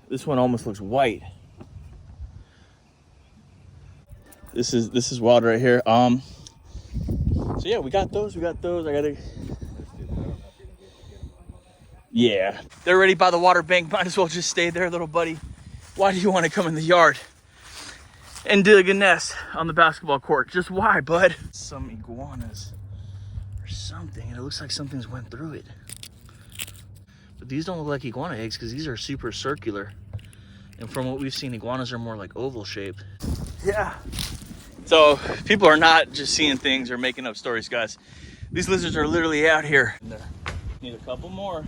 This one almost looks white. This is wild right here. So yeah, we got those. I gotta. Yeah, they're already by the water bank. Might as well just stay there, little buddy. Why do you want to come in the yard and dig a nest on the basketball court? Just why, bud? Some iguanas or something. It looks like something's went through it. But these don't look like iguana eggs because these are super circular. And from what we've seen, iguanas are more like oval shaped. Yeah. So people are not just seeing things or making up stories, guys. These lizards are literally out here. Need a couple more.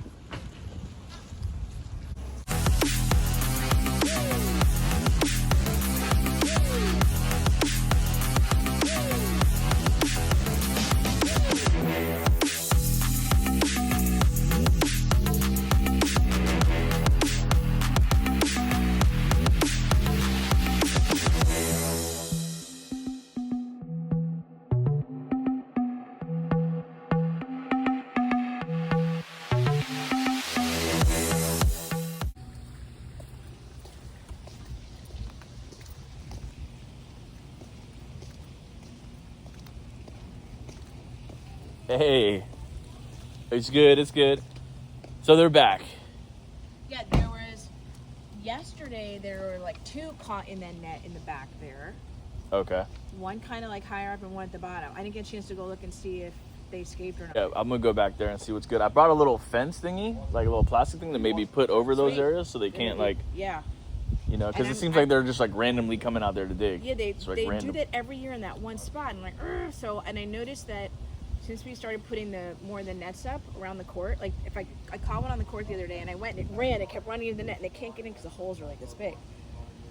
Hey, it's good, it's good. So they're back. Yeah, there was, yesterday there were like 2 caught in that net in the back there. Okay. One kind of like higher up and one at the bottom. I didn't get a chance to go look and see if they escaped or not. Yeah, I'm gonna go back there and see what's good. I brought a little fence thingy, like a little plastic thing to maybe put over those areas so they can't like, yeah. you know, because it seems like they're just like randomly coming out there to dig. Yeah, they like do that every year in that one spot. And like, so, and I noticed that since we started putting more of the nets up around the court, like if I caught one on the court the other day and I went and it kept running into the net and they can't get in because the holes are like this big.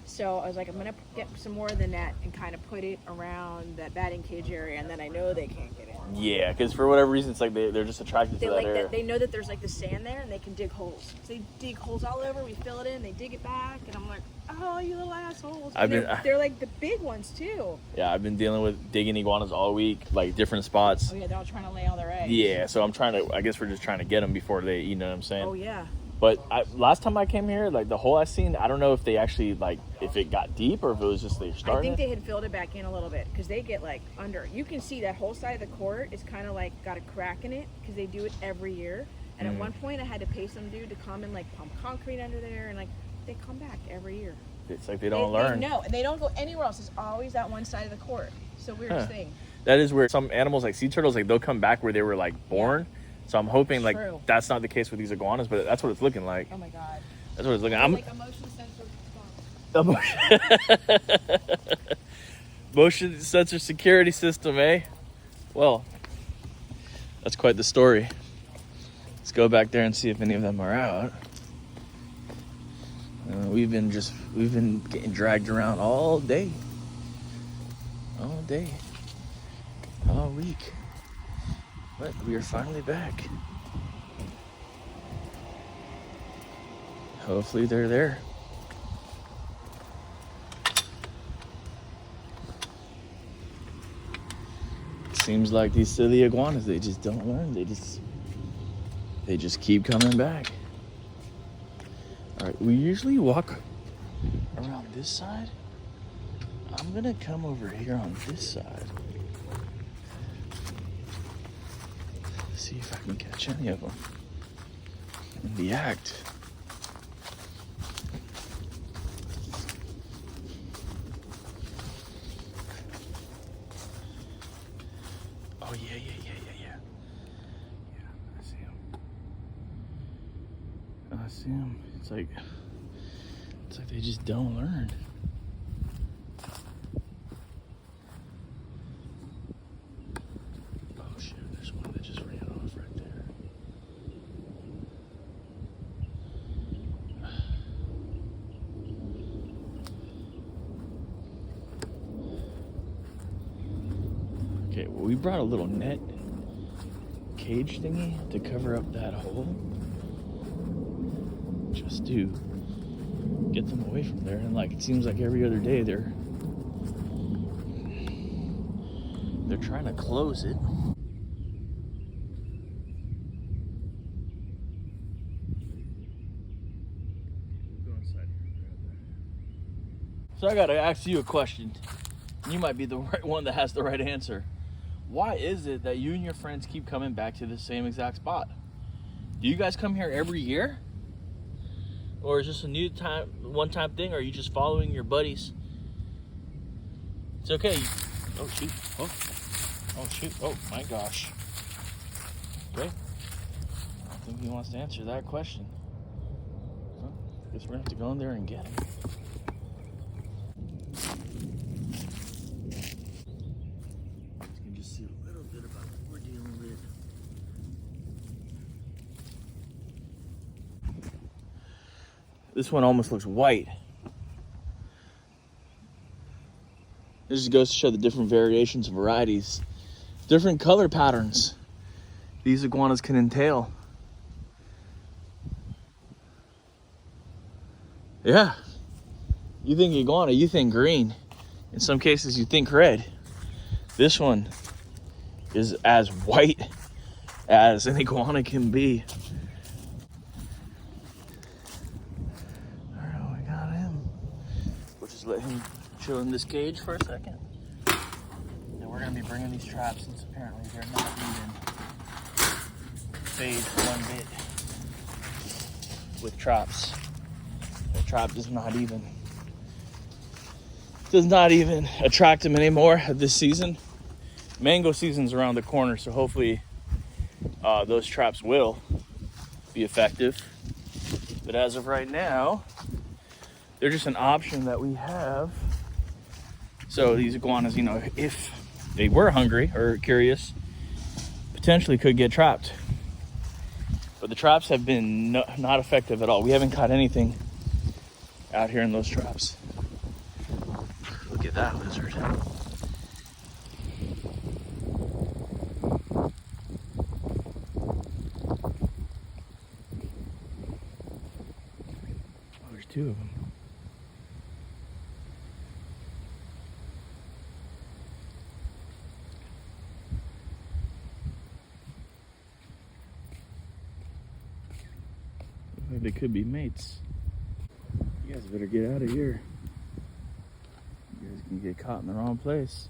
So I was like, I'm gonna get some more of the net and kind of put it around that batting cage area, and then I know they can't get in. Yeah, because for whatever reason, it's like they're just attracted to that area. They know that there's like the sand there, and they can dig holes. So they dig holes all over. We fill it in, they dig it back, and I'm like, oh, you little assholes. They're like the big ones too. Yeah, I've been dealing with digging iguanas all week, like different spots. Oh yeah, they're all trying to lay all their eggs. Yeah, so I guess we're just trying to get them before they, you know what I'm saying? Oh yeah. But last time I came here, like the hole I seen, I don't know if they actually like if it got deep or if it was just they started. I think they had filled it back in a little bit because they get like under. You can see that whole side of the court is kind of like got a crack in it because they do it every year. And at one point, I had to pay some dude to come and like pump concrete under there, and like they come back every year. It's like they don't learn. No, they don't go anywhere else. It's always that one side of the court. So weirdest thing. That is where some animals like sea turtles, like they'll come back where they were like born. Yeah. So I'm hoping like that's not the case with these iguanas, but that's what it's looking like. Oh my god. That's what it's looking like. I'm like a motion sensor. Motion sensor security system, eh? Well, that's quite the story. Let's go back there and see if any of them are out. We've been getting dragged around all day, all week. But we are finally back. Hopefully they're there. Seems like these silly iguanas, they just don't learn. They just keep coming back. All right, we usually walk around this side. I'm gonna come over here on this side. See if I can catch any of them in the act. Oh yeah. Yeah, I see him. It's like they just don't learn. Okay, well, we brought a little net cage thingy to cover up that hole, just to get them away from there. And like it seems like every other day they're trying to close it. Go inside here. So I gotta ask you a question. You might be the right one that has the right answer. Why is it that you and your friends keep coming back to the same exact spot? Do you guys come here every year? Or is this a new time, one-time thing? Or are you just following your buddies? It's okay. Oh, shoot. Oh, shoot. Oh, my gosh. Okay. I don't think he wants to answer that question. Well, I guess we're going to have to go in there and get him. You can just see a little bit about what we're dealing with. This one almost looks white. This just goes to show the different variations, varieties, different color patterns these iguanas can entail. Yeah, you think iguana, you think green. In some cases, you think red. This one is as white as an iguana can be. All right, we got him. We'll just let him chill in this cage for a second. And we're gonna be bringing these traps since apparently they're not even phased one bit with traps. The trap does not even attract them anymore this season. Mango season's around the corner, so hopefully those traps will be effective. But as of right now, they're just an option that we have. So these iguanas, you know, if they were hungry or curious, potentially could get trapped. But the traps have been not effective at all. We haven't caught anything out here in those traps. Look at that lizard. Oh, there's two of them. Looks like they could be mates. You guys better get out of here. You guys can get caught in the wrong place.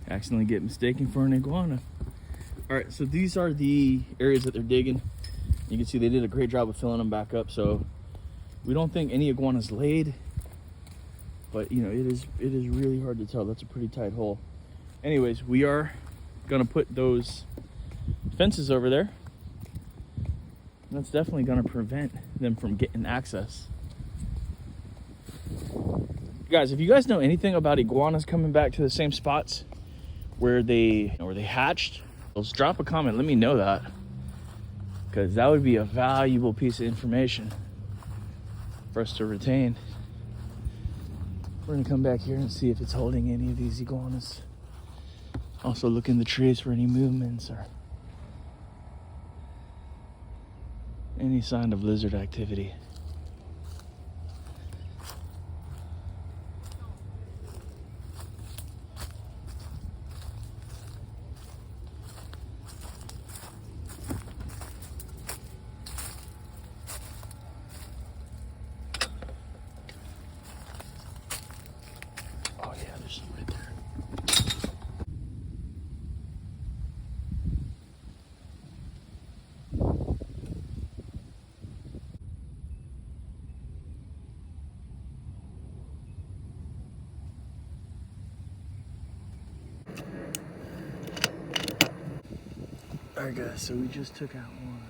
Accidentally get mistaken for an iguana. All right, so these are the areas that they're digging. You can see they did a great job of filling them back up. So we don't think any iguanas laid, but you know, it is really hard to tell. That's a pretty tight hole. Anyways, we are gonna put those fences over there. That's definitely gonna prevent them from getting access. Guys, if you guys know anything about iguanas coming back to the same spots where they hatched, let's drop a comment. Let me know that, because that would be a valuable piece of information for us to retain. We're gonna come back here and see if it's holding any of these iguanas. Also look in the trees for any movements or any sign of lizard activity. Oh yeah, there's some right there. Alright guys, so we just took out one.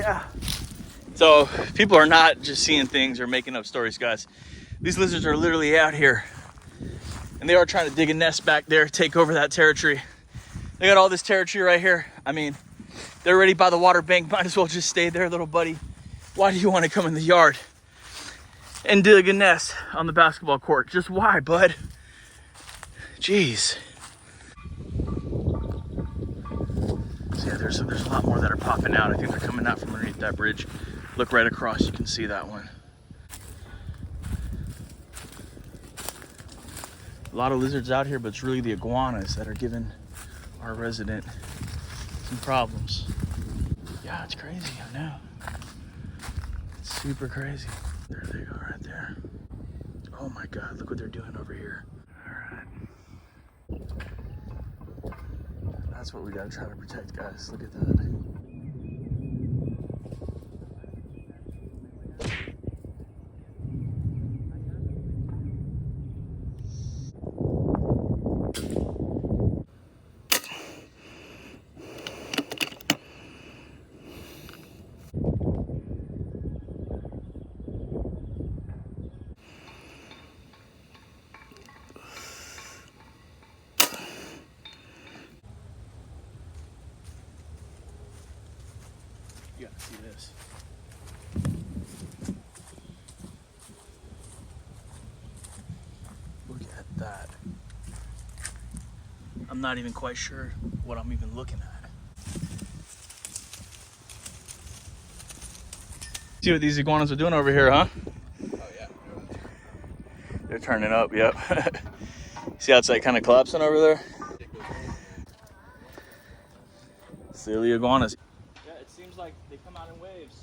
Yeah. So people are not just seeing things or making up stories, guys. These lizards are literally out here, and they are trying to dig a nest back there, take over that territory. They got all this territory right here. I mean, they're already by the water bank. Might as well just stay there, little buddy. Why do you want to come in the yard and dig a nest on the basketball court? Just why, bud? Jeez. So yeah, there's a lot more that are popping out. I think they're coming out from underneath that bridge. Look right across, you can see that one. A lot of lizards out here, but it's really the iguanas that are giving our resident some problems. Yeah, it's crazy, I know. It's super crazy. There they go right there. Oh my God, look what they're doing over here. All right. That's what we gotta try to protect, guys. Look at that. You gotta see this. Look at that. I'm not even quite sure what I'm even looking at. See what these iguanas are doing over here, huh? Oh yeah. They're turning up, yep. See how it's like kind of collapsing over there? Silly iguanas. Yeah, it seems like they come out in waves.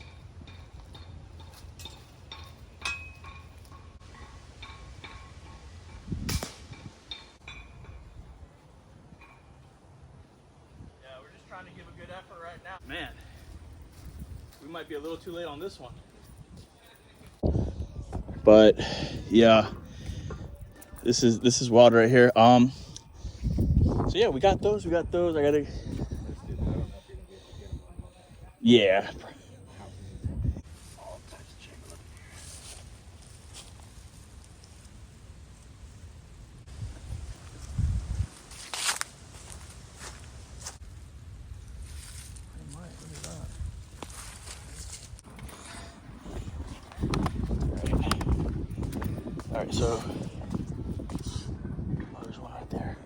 Yeah, we're just trying to give a good effort right now. Man, we might be a little too late on this one. But yeah, this is wild right here. So yeah, we got those. I gotta. Yeah. All right, so there's one right there.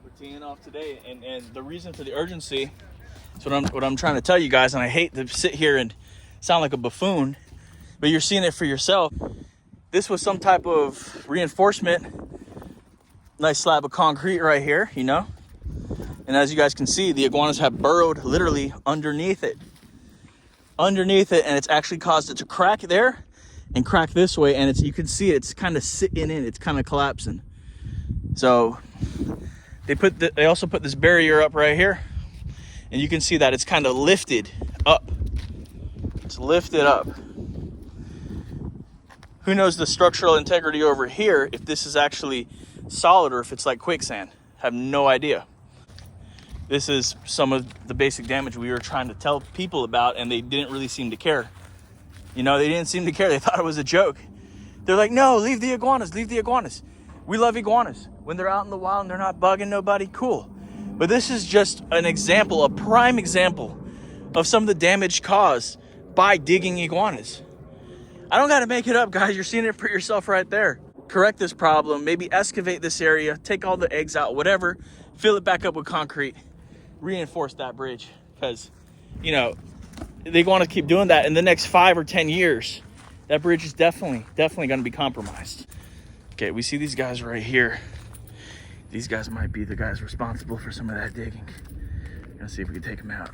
We're teeing off today, and the reason for the urgency is what I'm trying to tell you guys, and I hate to sit here and sound like a buffoon, but you're seeing it for yourself. This was some type of reinforcement, nice slab of concrete right here, you know? And as you guys can see, the iguanas have burrowed literally underneath it. And it's actually caused it to crack there and crack this way, and you can see it's kind of sitting in, it's kind of collapsing. So they also put this barrier up right here, and you can see that it's kind of lifted up. It's lifted up. Who knows the structural integrity over here, if this is actually solid or if it's like quicksand. Have no idea. This is some of the basic damage we were trying to tell people about, and they didn't really seem to care. You know, they didn't seem to care. They thought it was a joke. They're like, no, leave the iguanas, leave the iguanas. We love iguanas. When they're out in the wild and they're not bugging nobody, cool. But this is just an example, a prime example of some of the damage caused by digging iguanas. I don't gotta make it up, guys. You're seeing it for yourself right there. Correct this problem, maybe excavate this area, take all the eggs out, whatever, fill it back up with concrete, reinforce that bridge. Because, you know, they want to keep doing that in the next 5 or 10 years. That bridge is definitely gonna be compromised. Okay, we see these guys right here. These guys might be the guys responsible for some of that digging. Gonna see if we can take them out.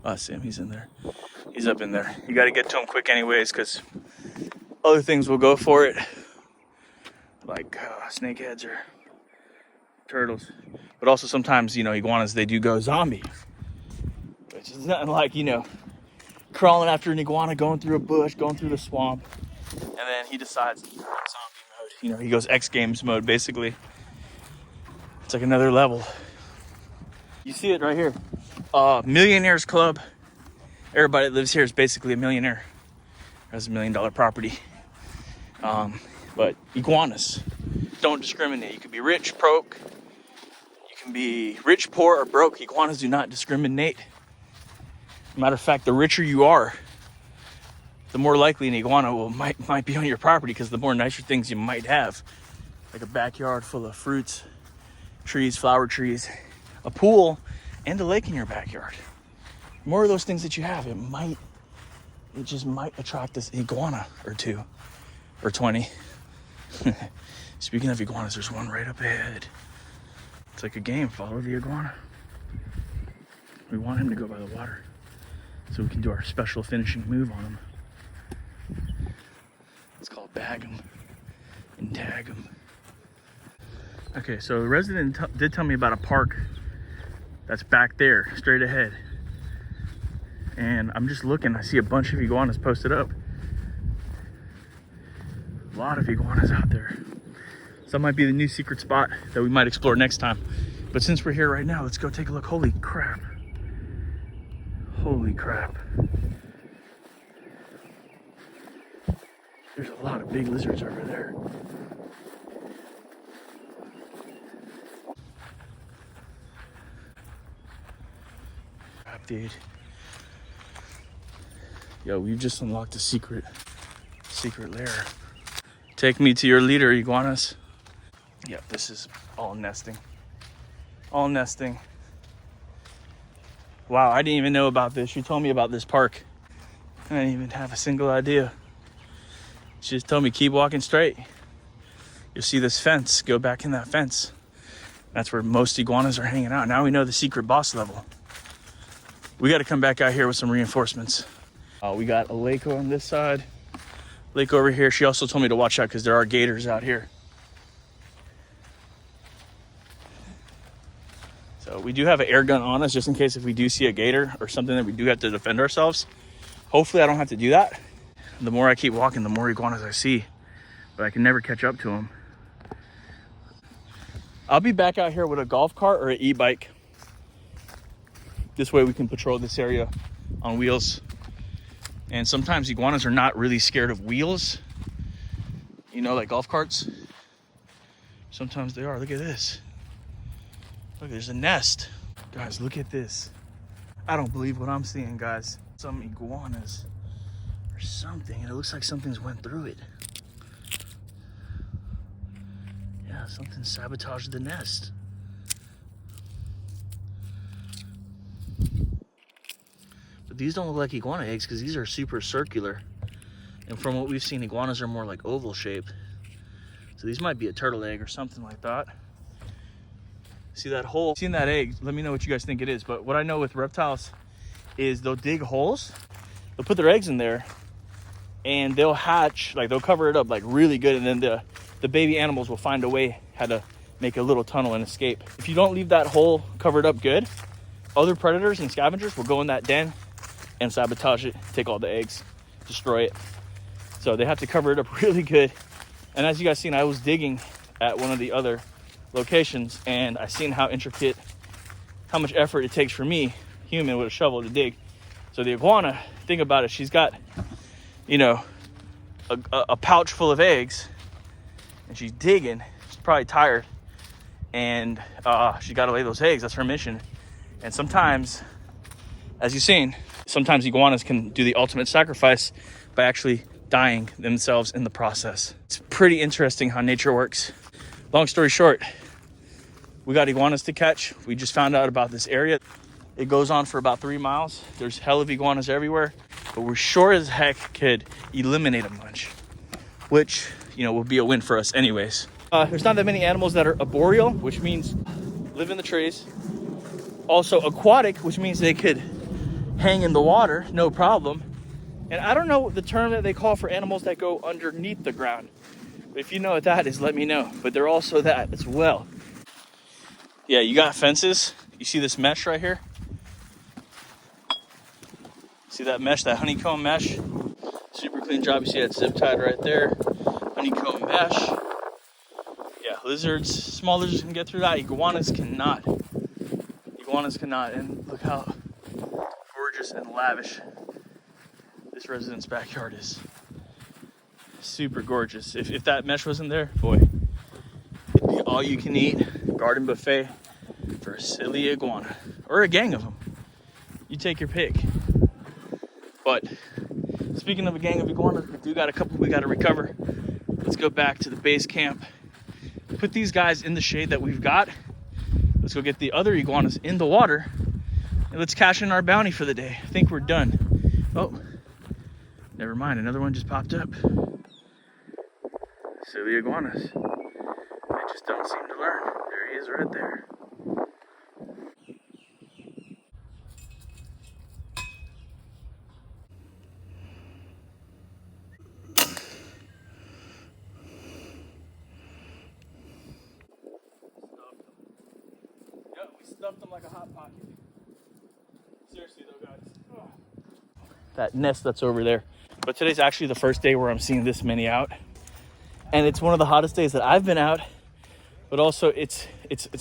I see him. He's in there. He's up in there. You got to get to him quick anyways, because other things will go for it, like snakeheads or turtles. But also sometimes, you know, iguanas, they do go zombie, which is nothing like, you know, crawling after an iguana, going through a bush, going through the swamp, and then he decides zombie mode. You know, he goes X Games mode, basically. It's like another level. You see it right here. Millionaires Club. Everybody that lives here is basically a millionaire. Has $1 million property. But iguanas don't discriminate. You can be rich, broke. You can be rich, poor, or broke. Iguanas do not discriminate. Matter of fact, the richer you are, the more likely an iguana might be on your property, because the more nicer things you might have, like a backyard full of fruits, trees, flower trees, a pool, and a lake in your backyard. The more of those things that you have, it just might attract this iguana or two or 20. Speaking of iguanas, there's one right up ahead. It's like a game. Follow the iguana. We want him to go by the water so we can do our special finishing move on him. It's called bag him and tag him. Okay, so the resident did tell me about a park that's back there, straight ahead. And I'm just looking, I see a bunch of iguanas posted up. A lot of iguanas out there. So that might be the new secret spot that we might explore next time. But since we're here right now, let's go take a look. Holy crap. Holy crap. There's a lot of big lizards over there. Crap, dude. Yo, we just unlocked a secret lair. Take me to your leader, iguanas. Yep, this is all nesting. All nesting. Wow, I didn't even know about this. You told me about this park. I didn't even have a single idea. She just told me keep walking straight. You'll see this fence. Go back in that fence. That's where most iguanas are hanging out. Now we know the secret boss level. We got to come back out here with some reinforcements. We got a lake on this side, lake over here. She also told me to watch out because there are gators out here. So we do have an air gun on us just in case if we do see a gator or something that we do have to defend ourselves. Hopefully I don't have to do that. The more I keep walking, the more iguanas I see, but I can never catch up to them. I'll be back out here with a golf cart or an e-bike. This way we can patrol this area on wheels. And sometimes iguanas are not really scared of wheels, you know, like golf carts. Sometimes they are. Look at this. Look, there's a nest. Guys, look at this. I don't believe what I'm seeing, guys. Some iguanas or something, and it looks like something's went through it. Yeah, something sabotaged the nest. These don't look like iguana eggs because these are super circular. And from what we've seen, iguanas are more like oval shaped. So these might be a turtle egg or something like that. See that hole? Seeing that egg, let me know what you guys think it is. But what I know with reptiles is they'll dig holes, they'll put their eggs in there, and they'll hatch, like they'll cover it up like really good, and then the baby animals will find a way how to make a little tunnel and escape. If you don't leave that hole covered up good, other predators and scavengers will go in that den and sabotage it, take all the eggs, destroy it. So they have to cover it up really good. And as you guys seen, I was digging at one of the other locations, and I seen how intricate, how much effort it takes for me, human with a shovel, to dig. So the iguana, think about it, she's got, you know, a pouch full of eggs, and she's digging. She's probably tired, and she got to lay those eggs. That's her mission. And sometimes, as you've seen, sometimes iguanas can do the ultimate sacrifice by actually dying themselves in the process. It's pretty interesting how nature works. Long story short, we got iguanas to catch. We just found out about this area. It goes on for about 3 miles. There's hell of iguanas everywhere, but we're sure as heck could eliminate a bunch, which, you know, will be a win for us anyways. There's not that many animals that are arboreal, which means live in the trees. Also aquatic, which means they could hang in the water, no problem. And I don't know the term that they call for animals that go underneath the ground. But if you know what that is, let me know. But they're also that as well. Yeah, you got fences. You see this mesh right here? See that mesh, that honeycomb mesh? Super clean job. You see that zip tied right there. Honeycomb mesh. Yeah, lizards, small lizards can get through that. Iguanas cannot. Iguanas cannot. And look how gorgeous and lavish this resident's backyard is. Super gorgeous. If that mesh wasn't there, boy, it'd be all you can eat garden buffet for a silly iguana or a gang of them. You take your pick. But speaking of a gang of iguanas, we do got a couple we got to recover. Let's go back to the base camp. Put these guys in the shade that we've got. Let's go get the other iguanas in the water. And let's cash in our bounty for the day. I think we're done. Oh, never mind. Another one just popped up. Silly iguanas. They just don't seem to learn. There he is right there. Yep, we stuffed them like a hot pocket. Seriously though, guys. Ugh. That nest that's over there. But today's actually the first day where I'm seeing this many out. And it's one of the hottest days that I've been out, but also it's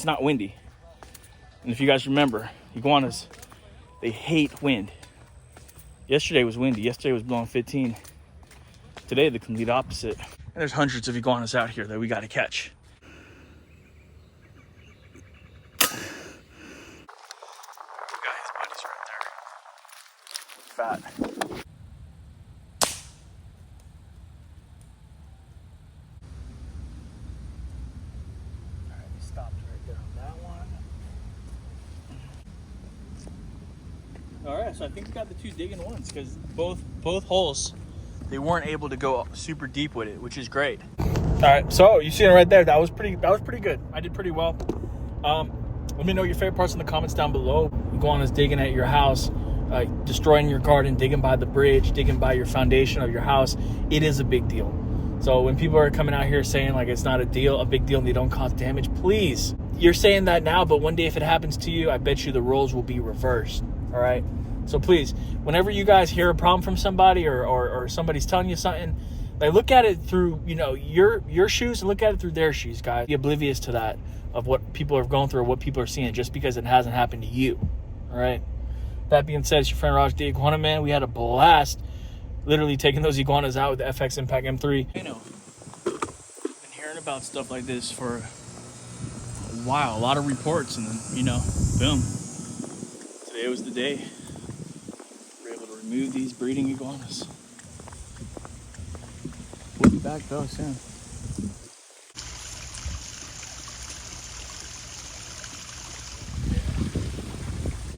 not windy. And if you guys remember, iguanas, they hate wind. Yesterday was windy. Yesterday was blowing 15. Today, the complete opposite. And there's hundreds of iguanas out here that we got to catch. Got his buddies right there. Fat. All right, so I think we got the two digging ones because both holes, they weren't able to go super deep with it, which is great. All right, so you see it right there. That was pretty good. I did pretty well. Let me know your favorite parts in the comments down below. Iguanas digging at your house, destroying your garden, digging by the bridge, digging by your foundation of your house. It is a big deal. So when people are coming out here saying like it's not a big deal, and they don't cause damage, please. You're saying that now, but one day if it happens to you, I bet you the roles will be reversed. All right. So please, whenever you guys hear a problem from somebody or somebody's telling you something, like look at it through, your shoes and look at it through their shoes, guys. Be oblivious to that, of what people are going through or what people are seeing just because it hasn't happened to you. All right. That being said, it's your friend Raj, the Iguana Man. We had a blast literally taking those iguanas out with the FX Impact M3. I've been hearing about stuff like this for a while, a lot of reports, and then, boom. Today was the day we're able to remove these breeding iguanas. We'll be back though soon.